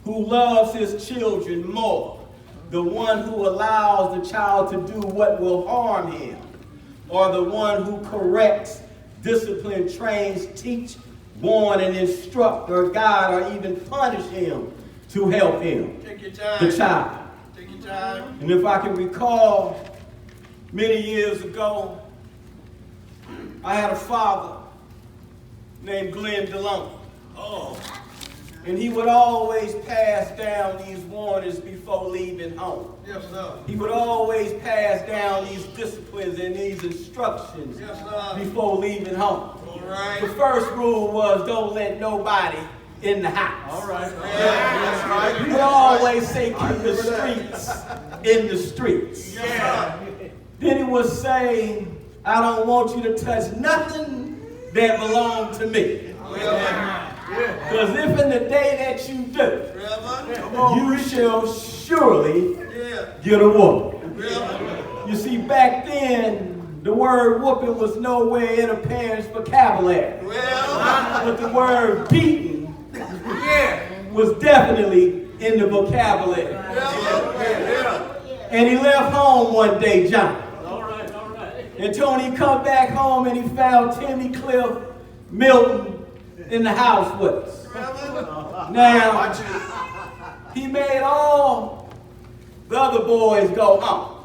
who loves his children more, the one who allows the child to do what will harm him, or the one who corrects, discipline, trains, teach, warn, and instruct, or guide, or even punish him to help him, Take your time. the child. Take your time. And if I can recall, many years ago, I had a father named Deloney. Oh. And he would always pass down these warnings before leaving home. Yes, sir. He would always pass down these disciplines and these instructions Yes, sir. before leaving home. All right. The first rule was don't let nobody in the house. All right. That's right. He would always say keep the streets in the streets. Yes, sir. Then he would say, I don't want you to touch nothing that belongs to me. Because if in the day that you do, you shall surely get a whooping. You see, back then, the word whooping was nowhere in a parent's vocabulary. But the word beating was definitely in the vocabulary. And he left home one day, John. And Tony come back home and he found Timmy, Cliff, Milton in the house with us. Now, he made all the other boys go home.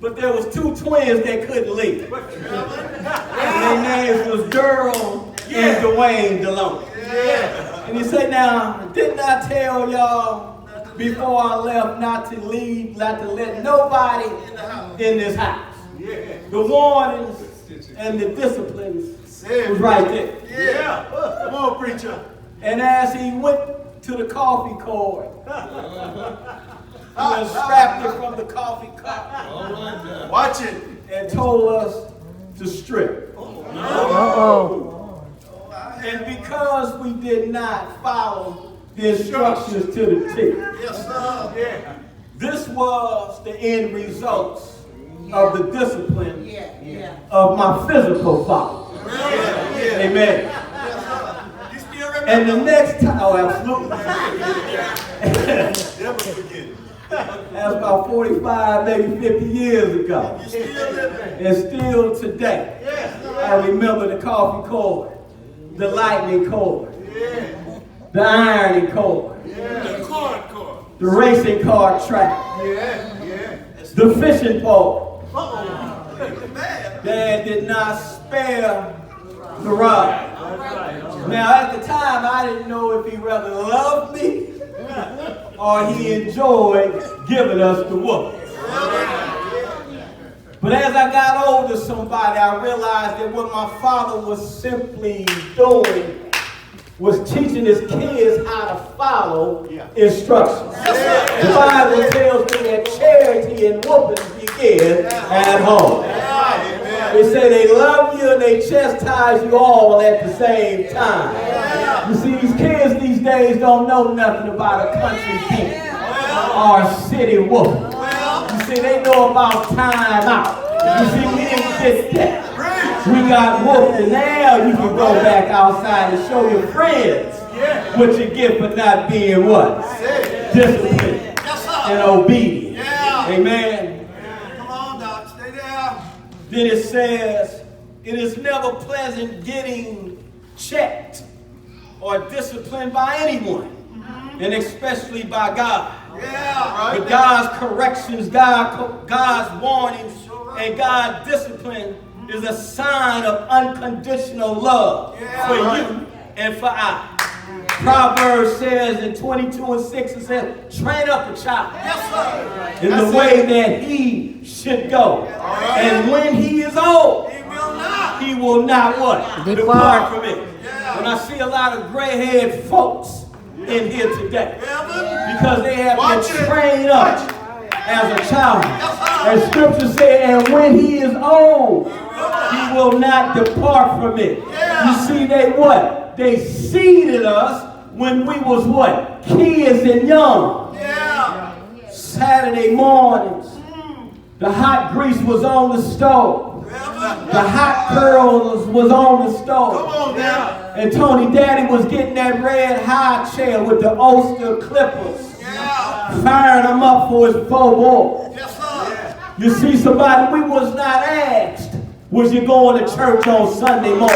But there was two twins that couldn't leave. And their names was Daryl and Dowayne Deloney. And he said, now, didn't I tell y'all before I left not to leave, not to let nobody in this house? The warnings and the disciplines was right there. Come on, preacher. And as he went to the coffee cord, he unstrapped it from the coffee cup. Watch it. And told us to strip. And because we did not follow the instructions to the T, Yes, sir. this was the end results of the discipline of my physical father. Amen. You still remember? And the next time, oh, absolutely. Never forget it. That's about 45, maybe 50 years ago. You still living? And still today, I remember the coffee cord, the lightning cord, the ironing cord, The cord. the racing car track, the fishing pole. Dad did not spare the rod. Now at the time, I didn't know if he rather loved me or he enjoyed giving us the whoop. But as I got older, I realized that what my father was simply doing was teaching his kids how to follow instructions. The Bible tells me that charity and whoopings begin at home. They say they love you and they chastise you all at the same time. You see, these kids these days don't know nothing about a country beat or a city whooping. You see, they know about time out. You see, we didn't get that. We got whooped, and now you can go back outside and show your friends what you get for not being what? Disciplined and obedient. Amen. Come on, Doc. Stay there. Then it says, it is never pleasant getting checked or disciplined by anyone, and especially by God. But God's corrections, God's warnings, and God's discipline is a sign of unconditional love for you and for I. Proverbs says in 22:6, it says, train up a child in the way that he should go. And when he is old, he will not what? Depart from it. And I see a lot of gray-haired folks in here today because they have been trained up as a child. And scripture says, and when he is old, he will not depart from it. You see, they what? They seeded us when we was what? Kids and young. Saturday mornings, the hot grease was on the stove. The hot curls was on the stove. Come on now. And Tony Daddy was getting that red high chair with the Ulster clippers. Firing them up for his 4 boys. Yes, sir. You see, somebody, we was not asked, was you going to church on Sunday morning?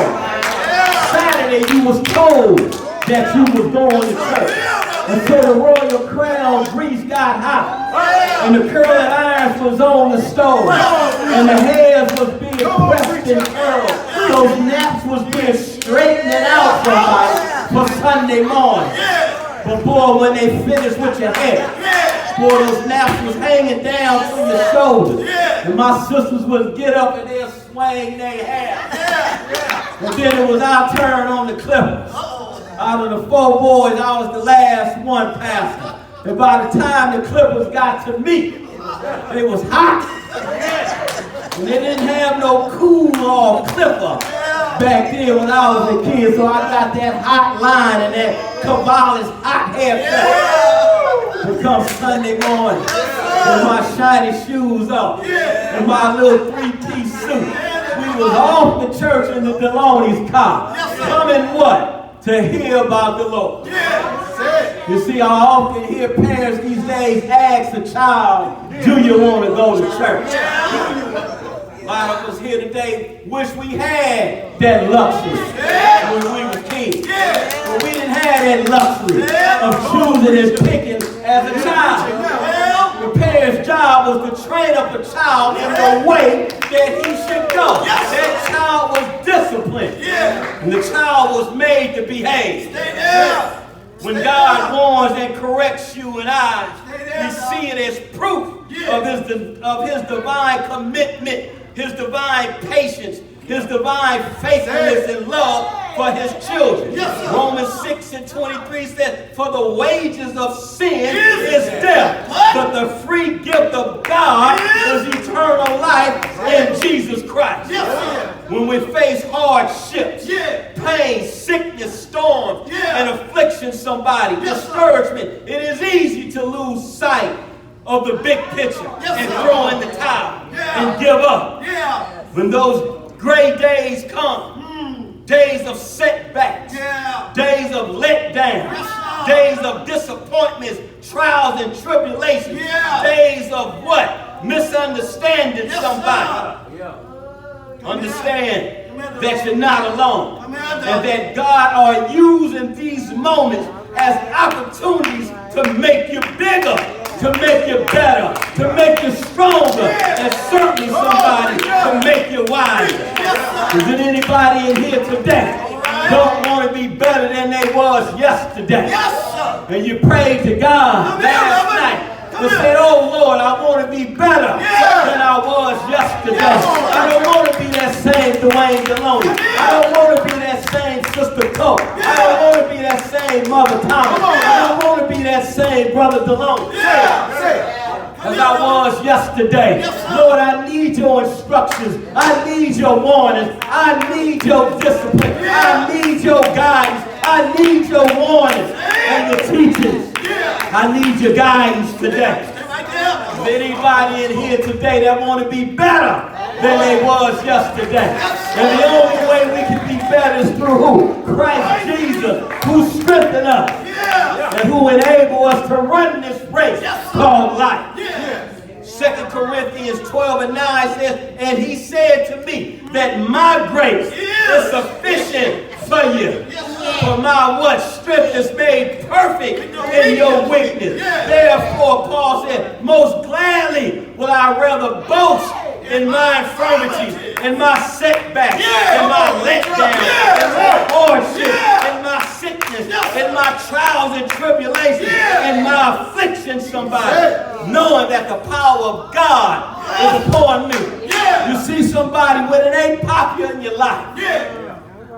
Saturday, you was told that you was going to church. And so the royal crown grease got hot. And the curling irons was on the stove. And the hairs was being pressed and curled. Those naps was being straightened out for Sunday morning. But boy, when they finished with your hair, boy, those naps was hanging down from your shoulders. And my sisters would get up and they'd swing their hair. And then it was our turn on the clippers. Out of the 4 boys, I was the last one pastor. And by the time the clippers got to me, it was hot. And they didn't have no cool off clipper back then when I was a kid. So I got that hot line and that Cavallis hot haircut. It comes Sunday morning with my shiny shoes on and my little 3-piece suit. We was off the church in the Deloney's car. Coming what? To hear about the Lord. You see, I often hear parents these days ask a child, do you want to go to church? A lot of us here today wish we had that luxury when we were kids. But we didn't have that luxury of choosing and picking as a child. The parent's job was to train up a child in the way that he should go. That child was disciplined. And the child was made to behave. When God warns and corrects you and I, we see it as proof of his divine commitment, his divine patience, his divine faithfulness and love for his children. Romans 6:23 says, for the wages of sin is death, but the free gift of God is eternal life in Jesus Christ. When we face hardships, pain, sickness, storms, and affliction, somebody, discouragement, it is easy to lose sight of the big picture and throw in the towel and give up. When those gray days come, days of setbacks, days of letdown, days of disappointments, trials and tribulations, days of what? Misunderstanding somebody. Understand that you're not alone and that God are using these moments as opportunities to make you bigger, to make you better, to make you stronger, and certainly somebody to make you wiser. Is there anybody in here today don't want to be better than they was yesterday? And you prayed to God last night and said, oh Lord, I want to be better than I was yesterday. I don't want to be that same Dowayne Deloney. I don't want to be that same Sister Culp. I don't want to be that same Mother Thomas. I don't want to be that same Brother Deloney. As I was yesterday. Lord, I need your instructions. I need your warnings. I need your discipline. I need your guidance. I need your warnings and your teachings. I need your guidance today. Is there anybody in here today that want to be better than they was yesterday? And the only way we can be better is through who? Christ Jesus, who strengthened us and who enabled us to run this race called life. 2 Corinthians 12:9 says, and he said to me that my grace is sufficient for you. For my what? Strength is made perfect in your weakness. Therefore, Paul said, most gladly will I rather boast in my infirmities, in my setbacks, in my letdown, in my hardship, in my sickness, in my trials and tribulations, in my affliction, somebody, knowing that the power of God is upon me. You see somebody when it ain't popular in your life,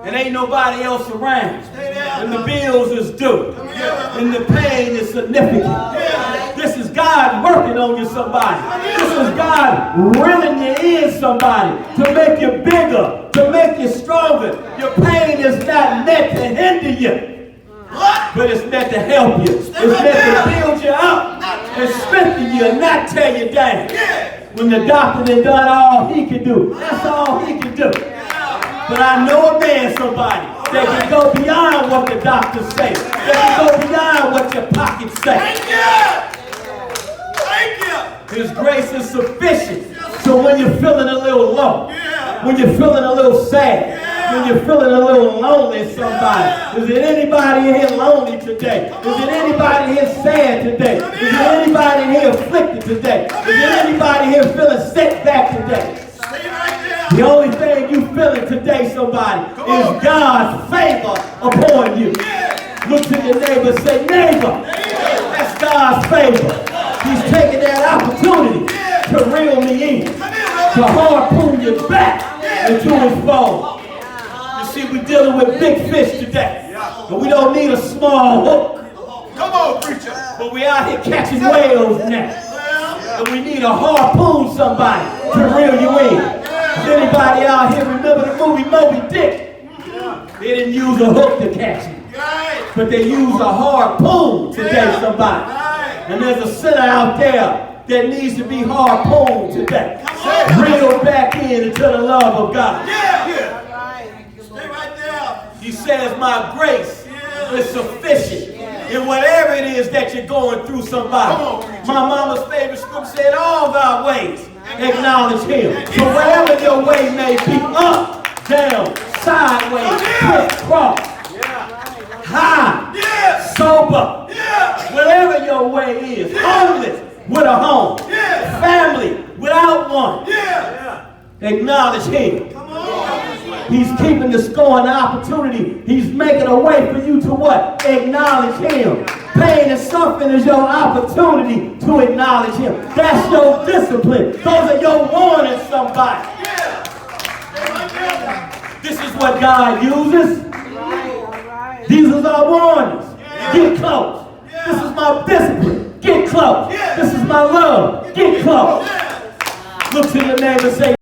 and ain't nobody else around, and the bills is due, and the pain is significant. This is God working on you, somebody. This is God reeling you in, somebody, to make you bigger, to make you stronger. Your pain is not meant to hinder you, but it's meant to help you. It's meant to build you up and strengthen you and not tear you down. When the doctor had done all he could do, that's all he could do. But I know a man, somebody, That can go beyond what the doctors say. That can go beyond what your pockets say. Thank you. Thank you. His grace is sufficient. So when you're feeling a little low, Yeah. when you're feeling a little sad, when you're feeling a little lonely, somebody. Is there anybody in here lonely today? Is there anybody here sad today? Is there anybody in here afflicted today? Is there anybody here feeling set back today? Stay right there. The only thing you feeling today, somebody, is God's favor upon you. Look to your neighbor and say, neighbor, that's God's favor. He's taking that opportunity to reel me in, to harpoon you back into his fold. You see, we're dealing with big fish today, but we don't need a small hook. Come on, preacher. But we out here catching whales now, and we need a harpoon somebody to reel you in. Does anybody out here remember the movie Moby Dick? They didn't use a hook to catch him, but they used a harpoon today, somebody. And there's a sinner out there that needs to be harpooned today. Reeled back into the love of God. Stay right there. He says, my grace is sufficient in whatever it is that you're going through, somebody. My mama's favorite scripture said, all thy ways acknowledge him. So wherever your way may be, up, down, sideways, crisscross, high, sober, whatever your way is, homeless with a home, family without one, acknowledge him. He's keeping the score and the opportunity. He's making a way for you to what? Acknowledge him. Pain and suffering is your opportunity to acknowledge him. That's your discipline. Those are your warnings, somebody. This is what God uses. These are our warnings. Get close. This is my discipline. Get close. This is my love. Get close. Look to your neighbor and say,